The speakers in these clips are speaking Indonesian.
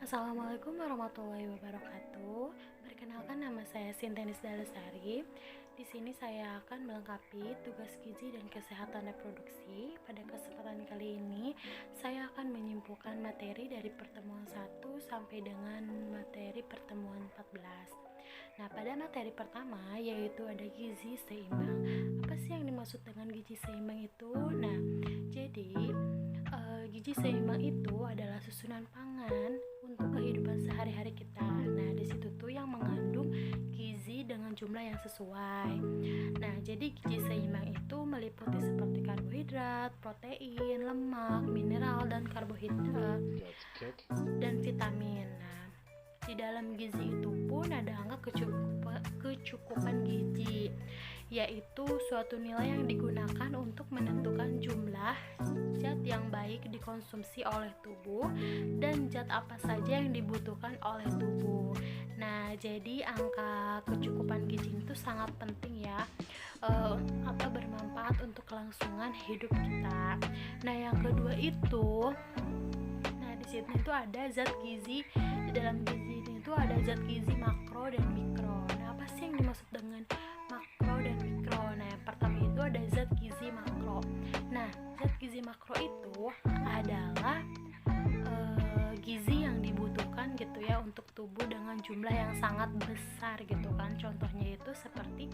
Assalamualaikum warahmatullahi wabarakatuh. Perkenalkan, nama saya Sintenis Dalesari. Di sini saya akan melengkapi tugas gizi dan kesehatan reproduksi. Pada kesempatan kali ini, saya akan menyimpulkan materi dari pertemuan 1 sampai dengan materi pertemuan 14. Nah, pada materi pertama yaitu ada gizi seimbang. Apa sih yang dimaksud dengan gizi seimbang itu? Nah, jadi gizi seimbang itu adalah susunan pangan untuk kehidupan sehari-hari kita. Nah, di situ tuh yang mengandung gizi dengan jumlah yang sesuai. Nah, jadi gizi seimbang itu meliputi seperti karbohidrat, protein, lemak, mineral dan karbohidrat dan vitamin. Nah, di dalam gizi itu pun ada angka kecukupan gizi, yaitu suatu nilai yang digunakan untuk menentukan jumlah zat yang baik dikonsumsi oleh tubuh dan zat apa saja yang dibutuhkan oleh tubuh. Nah, jadi angka kecukupan gizi itu sangat penting ya, atau bermanfaat untuk kelangsungan hidup kita. Nah, yang kedua itu, di sini itu ada zat gizi. Di dalam gizi ini itu ada zat gizi makro dan mikro. Nah, apa sih yang dimaksud dengan makro dan mikro? Nah, yang pertama itu ada zat gizi makro. Nah, zat gizi makro itu adalah gizi yang dibutuhkan gitu ya untuk tubuh dengan jumlah yang sangat besar gitu kan. Contohnya itu seperti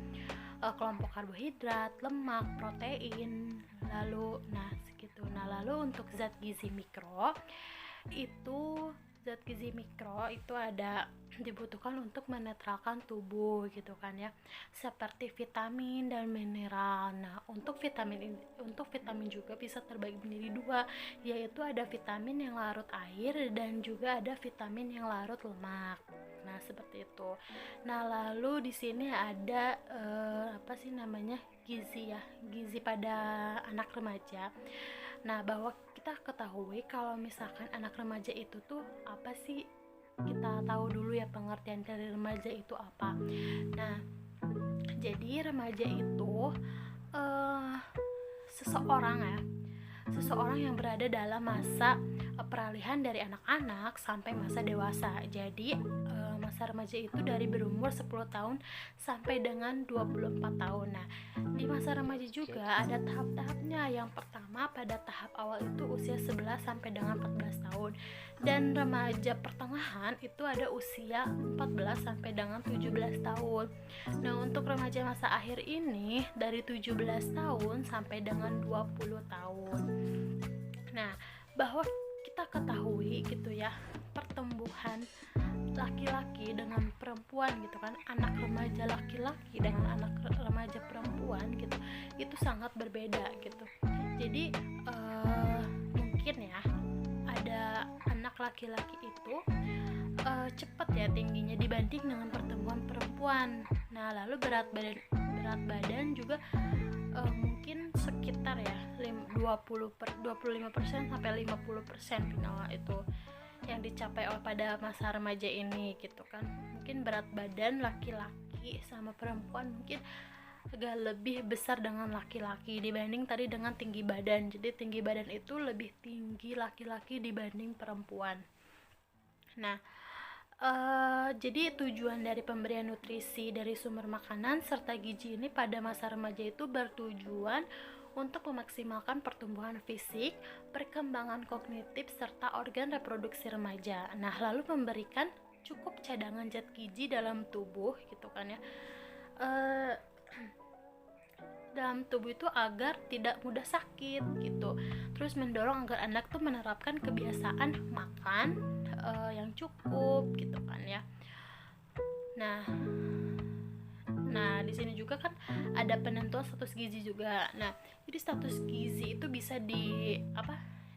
kelompok karbohidrat, lemak, protein, lalu segitu. Nah, lalu untuk zat gizi mikro itu ada dibutuhkan untuk menetralkan tubuh gitu kan ya, seperti vitamin dan mineral. Nah, untuk vitamin juga bisa terbagi menjadi dua, yaitu ada vitamin yang larut air dan juga ada vitamin yang larut lemak. Nah, seperti itu. Nah, lalu di sini ada gizi pada anak remaja. Nah, bahwa kita ketahui kalau misalkan anak remaja itu tuh apa sih, kita tahu dulu ya pengertian dari remaja itu apa. Nah, jadi remaja itu seseorang yang berada dalam masa peralihan dari anak-anak sampai masa dewasa. Jadi masa remaja itu dari berumur 10 tahun sampai dengan 24 tahun. Nah, di masa remaja juga ada tahap-tahapnya. Yang pertama, pada tahap awal itu usia 11 sampai dengan 14 tahun. Dan remaja pertengahan itu ada usia 14 sampai dengan 17 tahun. Nah, untuk remaja masa akhir ini dari 17 tahun sampai dengan 20 tahun. Nah, bahwa kita ketahui gitu ya, pertumbuhan laki-laki dengan perempuan gitu kan, anak remaja laki-laki dengan anak remaja perempuan gitu, itu sangat berbeda gitu. Jadi mungkin ya ada anak laki-laki itu cepat ya tingginya dibanding dengan pertumbuhan perempuan. Nah, lalu berat badan juga mungkin sekitar ya 25% sampai 50% final itu yang dicapai pada masa remaja ini gitu kan. Mungkin berat badan laki-laki sama perempuan mungkin agak lebih besar dengan laki-laki dibanding tadi dengan tinggi badan. Jadi tinggi badan itu lebih tinggi laki-laki dibanding perempuan. Nah, jadi tujuan dari pemberian nutrisi dari sumber makanan serta gizi ini pada masa remaja itu bertujuan untuk memaksimalkan pertumbuhan fisik, perkembangan kognitif, serta organ reproduksi remaja. Nah, lalu memberikan cukup cadangan zat gizi dalam tubuh gitu kan ya, dalam tubuh itu agar tidak mudah sakit gitu. Terus mendorong agar anak tuh menerapkan kebiasaan makan yang cukup gitu kan ya. Nah, di sini juga kan ada penentuan status gizi juga. Nah, jadi status gizi itu bisa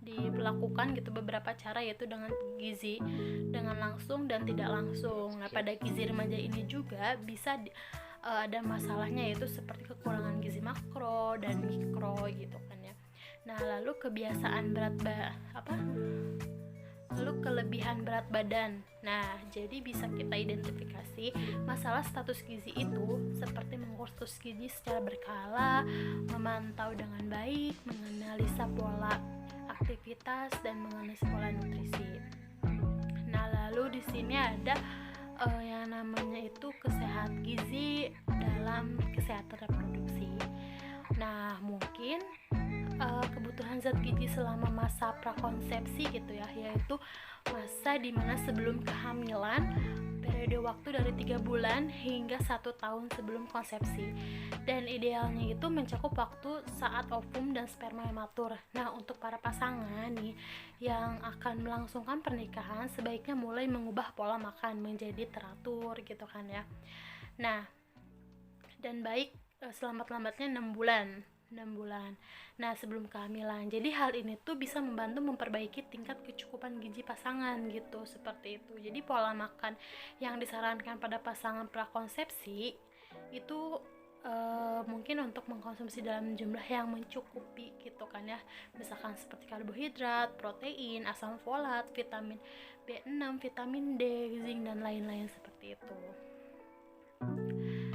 dilakukan gitu beberapa cara, yaitu dengan gizi dengan langsung dan tidak langsung. Nah, pada gizi remaja ini juga bisa ada masalahnya, yaitu seperti kekurangan gizi makro dan mikro gitu kan ya. Nah, lalu kelebihan berat badan. Nah, jadi bisa kita identifikasi masalah status gizi itu seperti mengurus gizi secara berkala, memantau dengan baik, menganalisa pola aktivitas dan menganalisa pola nutrisi. Nah, lalu sini ada yang namanya itu gizi dalam kesehatan reproduksi. Nah, mungkin kebutuhan zat gizi selama masa prakonsepsi gitu ya, yaitu masa dimana sebelum kehamilan, periode waktu dari 3 bulan hingga 1 tahun sebelum konsepsi, dan idealnya itu mencakup waktu saat ovum dan sperma yang matur. Nah, untuk para pasangan nih yang akan melangsungkan pernikahan, sebaiknya mulai mengubah pola makan menjadi teratur gitu kan ya. Nah, dan baik selambat-lambatnya 6 bulan. Nah, sebelum kehamilan. Jadi hal ini tuh bisa membantu memperbaiki tingkat kecukupan gizi pasangan gitu, seperti itu. Jadi pola makan yang disarankan pada pasangan prakonsepsi itu mungkin untuk mengkonsumsi dalam jumlah yang mencukupi gitu kan ya. Misalkan seperti karbohidrat, protein, asam folat, vitamin B6, vitamin D, zinc dan lain-lain seperti itu.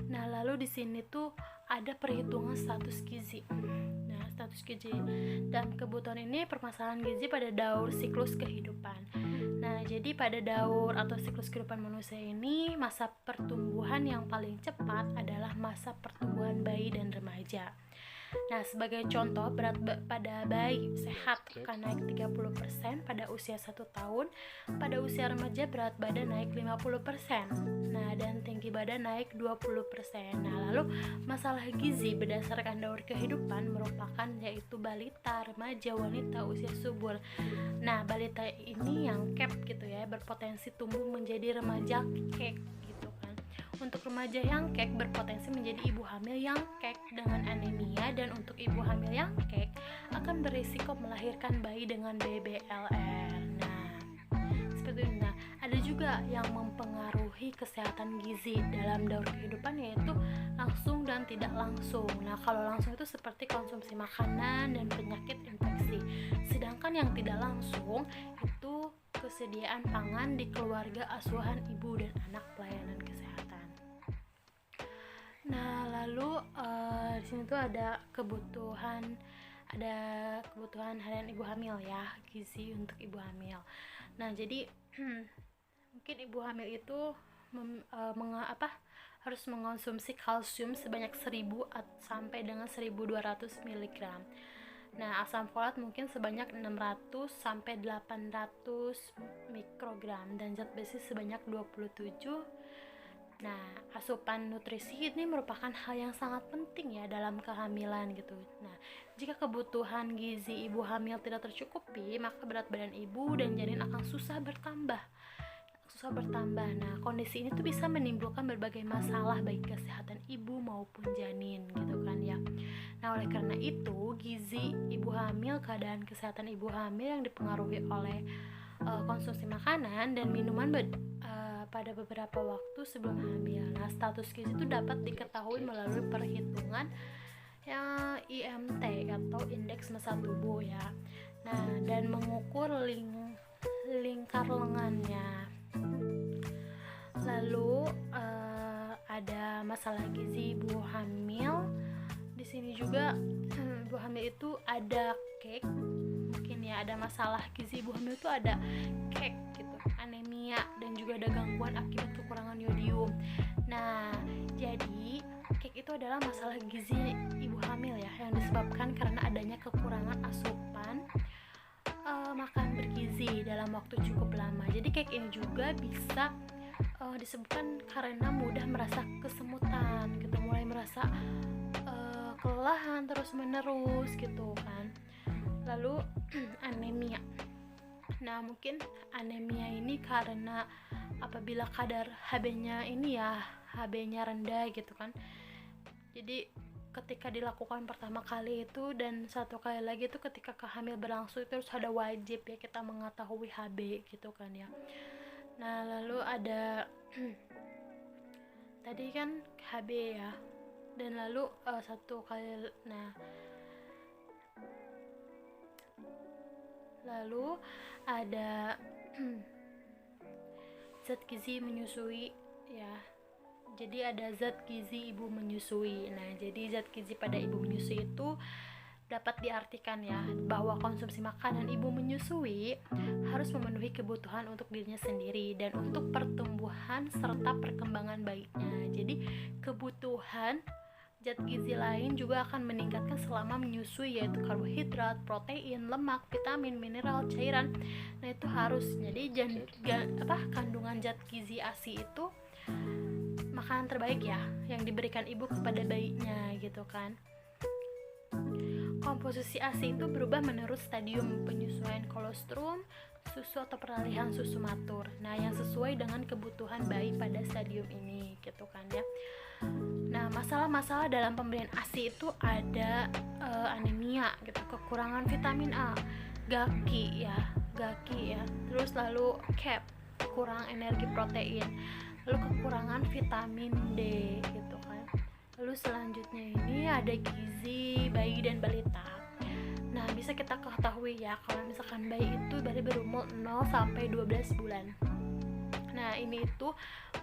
Nah, lalu di sini tuh ada perhitungan status gizi. Nah, status gizi dan kebutuhan ini permasalahan gizi pada daur siklus kehidupan. Nah, jadi pada daur atau siklus kehidupan manusia ini, masa pertumbuhan yang paling cepat adalah masa pertumbuhan bayi dan remaja. Nah, sebagai contoh, berat pada bayi sehat akan naik 30% pada usia 1 tahun, pada usia remaja berat badan naik 50%, nah dan tinggi badan naik 20%. Nah, lalu masalah gizi berdasarkan daur kehidupan merupakan yaitu balita, remaja, wanita usia subur. Nah, balita ini yang kek gitu ya, berpotensi tumbuh menjadi remaja kek. Untuk remaja yang kek berpotensi menjadi ibu hamil yang kek dengan anemia, dan untuk ibu hamil yang kek akan berisiko melahirkan bayi dengan BBLR. Nah, seperti itu. Nah, ada juga yang mempengaruhi kesehatan gizi dalam daur kehidupan, yaitu langsung dan tidak langsung. Nah, kalau langsung itu seperti konsumsi makanan dan penyakit infeksi. Sedangkan yang tidak langsung itu kesediaan pangan di keluarga asuhan ibu dan anak pelayanan kesehatan. Nah, lalu di sini tuh ada kebutuhan harian ibu hamil ya, gizi untuk ibu hamil. Nah, jadi mungkin ibu hamil itu harus mengonsumsi kalsium sebanyak 1000 sampai dengan 1200 mg. Nah, asam folat mungkin sebanyak 600 sampai 800 mikrogram dan zat besi sebanyak 27. Nah, asupan nutrisi ini merupakan hal yang sangat penting ya dalam kehamilan gitu. Nah, jika kebutuhan gizi ibu hamil tidak tercukupi, maka berat badan ibu dan janin akan susah bertambah. Nah, kondisi ini tuh bisa menimbulkan berbagai masalah baik kesehatan ibu maupun janin gitu kan ya. Nah, oleh karena itu, gizi ibu hamil, keadaan kesehatan ibu hamil yang dipengaruhi oleh konsumsi makanan dan minuman pada beberapa waktu sebelum hamil. Nah, status gizi itu dapat diketahui melalui perhitungan yang IMT atau indeks massa tubuh ya. Nah, dan mengukur lingkar lengannya. Lalu ada masalah gizi ibu hamil. Di sini juga ibu hamil itu ada kek. Mungkin ya ada masalah gizi ibu hamil itu ada kek gitu, anemia, dan juga ada gangguan akibat kekurangan yodium. Nah, jadi kek itu adalah masalah gizi ibu hamil ya, yang disebabkan karena adanya kekurangan asupan makan bergizi dalam waktu cukup lama. Jadi kek ini juga bisa disebabkan karena mudah merasa kesemutan gitu, mulai merasa kelelahan terus menerus gitu kan. Lalu anemia. Nah, mungkin anemia ini karena apabila kadar HB-nya rendah gitu kan. Jadi ketika dilakukan pertama kali itu dan satu kali lagi itu ketika kehamil berlangsung itu harus ada wajib ya kita mengetahui HB gitu kan ya. Nah, lalu ada tadi kan HB ya. Dan lalu lalu ada zat gizi menyusui ya. Jadi ada zat gizi ibu menyusui. Nah, jadi zat gizi pada ibu menyusui itu dapat diartikan ya bahwa konsumsi makanan ibu menyusui harus memenuhi kebutuhan untuk dirinya sendiri dan untuk pertumbuhan serta perkembangan bayinya. Jadi kebutuhan zat gizi lain juga akan meningkatkan selama menyusui, yaitu karbohidrat, protein, lemak, vitamin, mineral, cairan. Nah itu harus. Jadi kandungan zat gizi ASI itu makanan terbaik ya yang diberikan ibu kepada bayinya gitu kan. Komposisi ASI itu berubah menurut stadium penyesuaian kolostrum, susu atau peralihan susu matur. Nah, yang sesuai dengan kebutuhan bayi pada stadium ini gitu kan ya. Nah, masalah-masalah dalam pemberian ASI itu ada anemia gitu, kekurangan vitamin A, gaki ya. Terus lalu CAP, kurang energi protein. Lalu kekurangan vitamin D gitu kan. Lalu selanjutnya ini ada gizi bayi dan balita. Nah, bisa kita ketahui ya kalau misalkan bayi itu baru berumur 0 sampai 12 bulan. Nah, ini itu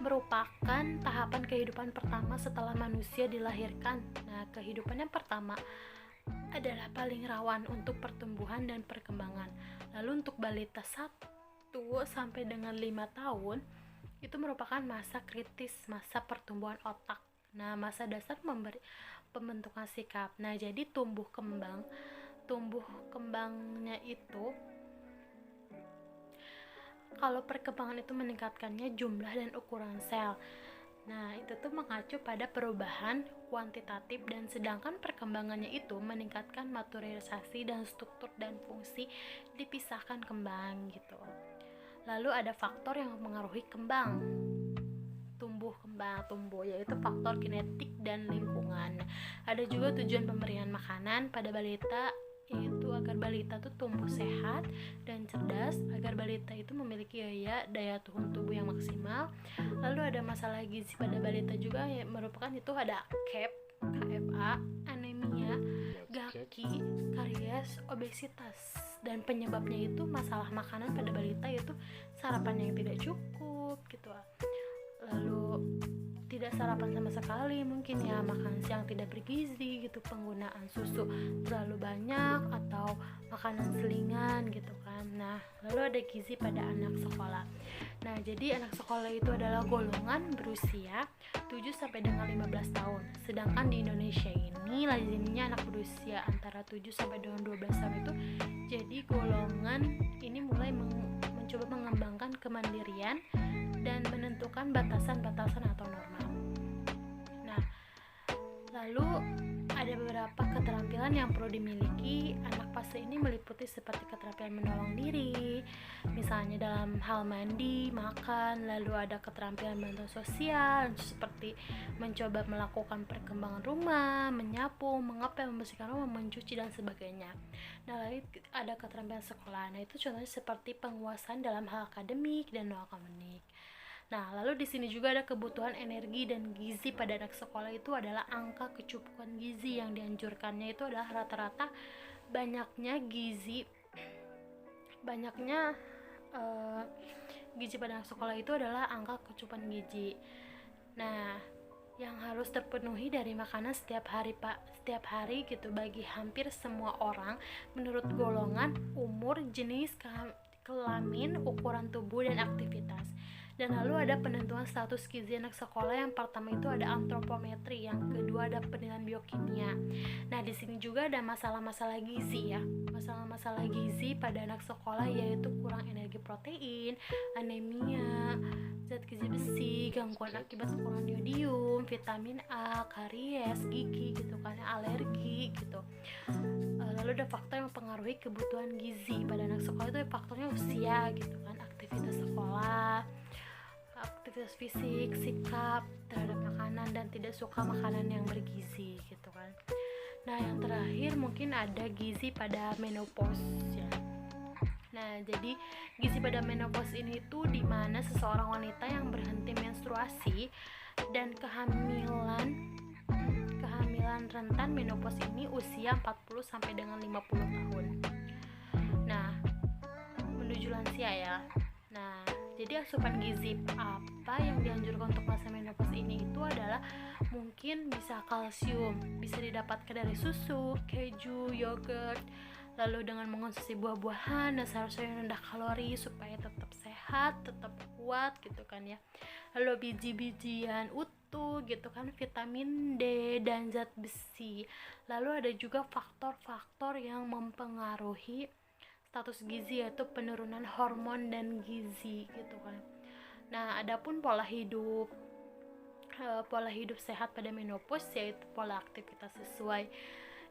merupakan tahapan kehidupan pertama setelah manusia dilahirkan. Nah, kehidupan yang pertama adalah paling rawan untuk pertumbuhan dan perkembangan. Lalu untuk balita 1 sampai dengan 5 tahun itu merupakan masa kritis, masa pertumbuhan otak. Nah, masa dasar pembentukan sikap. Nah, jadi tumbuh kembangnya itu, kalau perkembangan itu meningkatkannya jumlah dan ukuran sel. Nah, itu tuh mengacu pada perubahan kuantitatif, dan sedangkan perkembangannya itu meningkatkan maturisasi dan struktur dan fungsi dipisahkan kembang gitu. Lalu ada faktor yang mempengaruhi tumbuh yaitu faktor genetik dan lingkungan. Ada juga tujuan pemberian makanan pada balita, yaitu agar balita itu tumbuh sehat dan cerdas, agar balita itu memiliki daya tahan tubuh yang maksimal. Lalu ada masalah gizi pada balita juga, yang merupakan itu ada KFA, anemia, gaki, karies, obesitas. Dan penyebabnya itu masalah makanan pada balita, yaitu sarapan yang tidak cukup gitu. Lalu tidak sarapan sama sekali, mungkin ya makan siang tidak bergizi gitu, penggunaan susu terlalu banyak atau makanan selingan gitu kan. Nah, lalu ada gizi pada anak sekolah. Nah, jadi anak sekolah itu adalah golongan berusia 7 sampai dengan 15 tahun. Sedangkan di Indonesia ini lazimnya anak berusia antara 7 sampai dengan 12 tahun itu jadi golongan ini mulai mencoba mengembangkan kemandirian dan menentukan batasan-batasan atau norma. Nah, lalu ada beberapa keterampilan yang perlu dimiliki anak fase ini, meliputi seperti keterampilan menolong diri, misalnya dalam hal mandi, makan. Lalu ada keterampilan bantuan sosial seperti mencoba melakukan perkembangan rumah, menyapu, mengepel, membersihkan rumah, mencuci dan sebagainya. Nah, lalu ada keterampilan sekolah. Nah, itu contohnya seperti penguasaan dalam hal akademik dan non akademik. Nah, lalu di sini juga ada kebutuhan energi dan gizi pada anak sekolah itu adalah angka kecukupan gizi yang dianjurkannya itu adalah rata-rata banyaknya gizi pada anak sekolah itu adalah angka kecukupan gizi. Nah, yang harus terpenuhi dari makanan setiap hari gitu bagi hampir semua orang menurut golongan, umur, jenis kelamin, ukuran tubuh dan aktivitas. Dan lalu ada penentuan status gizi anak sekolah. Yang pertama itu ada antropometri, yang kedua ada penilaian biokimia. Nah, di sini juga ada masalah-masalah gizi ya. Masalah-masalah gizi pada anak sekolah yaitu kurang energi protein, anemia, zat gizi besi, gangguan akibat kekurangan iodium, vitamin A, karies, gigi gitu kan, alergi gitu. Lalu ada faktor yang mempengaruhi kebutuhan gizi pada anak sekolah itu faktornya usia gitu kan, aktivitas sekolah, aktivitas fisik, sikap terhadap makanan, dan tidak suka makanan yang bergizi gitu kan. Nah, yang terakhir mungkin ada gizi pada menopause ya. Nah, jadi gizi pada menopause ini tuh di mana seseorang wanita yang berhenti menstruasi dan kehamilan rentan menopause ini usia 40 sampai dengan 50 tahun. Nah, menuju lansia ya. Nah, Jadi asupan gizi apa yang dianjurkan untuk masa menopause ini itu adalah mungkin bisa kalsium, bisa didapatkan dari susu, keju, yogurt, lalu dengan mengonsumsi buah-buahan dan sayur-sayur yang rendah kalori supaya tetap sehat, tetap kuat gitu kan ya. Lalu biji-bijian utuh gitu kan, vitamin D dan zat besi. Lalu ada juga faktor-faktor yang mempengaruhi status gizi, yaitu penurunan hormon dan gizi gitu kan. Nah, adapun pola hidup sehat pada menopause yaitu pola aktivitas sesuai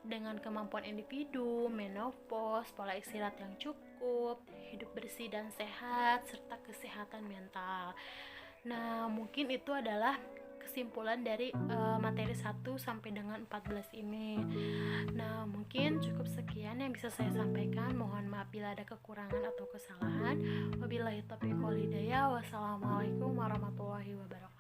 dengan kemampuan individu, menopause, pola istirahat yang cukup, hidup bersih dan sehat, serta kesehatan mental. Nah, mungkin itu adalah kesimpulan dari materi 1 sampai dengan 14 ini. Nah, mungkin cukup sekian yang bisa saya sampaikan. Mohon maaf bila ada kekurangan atau kesalahan. Wabillahi taufiq wal hidayah. Wassalamualaikum warahmatullahi wabarakatuh.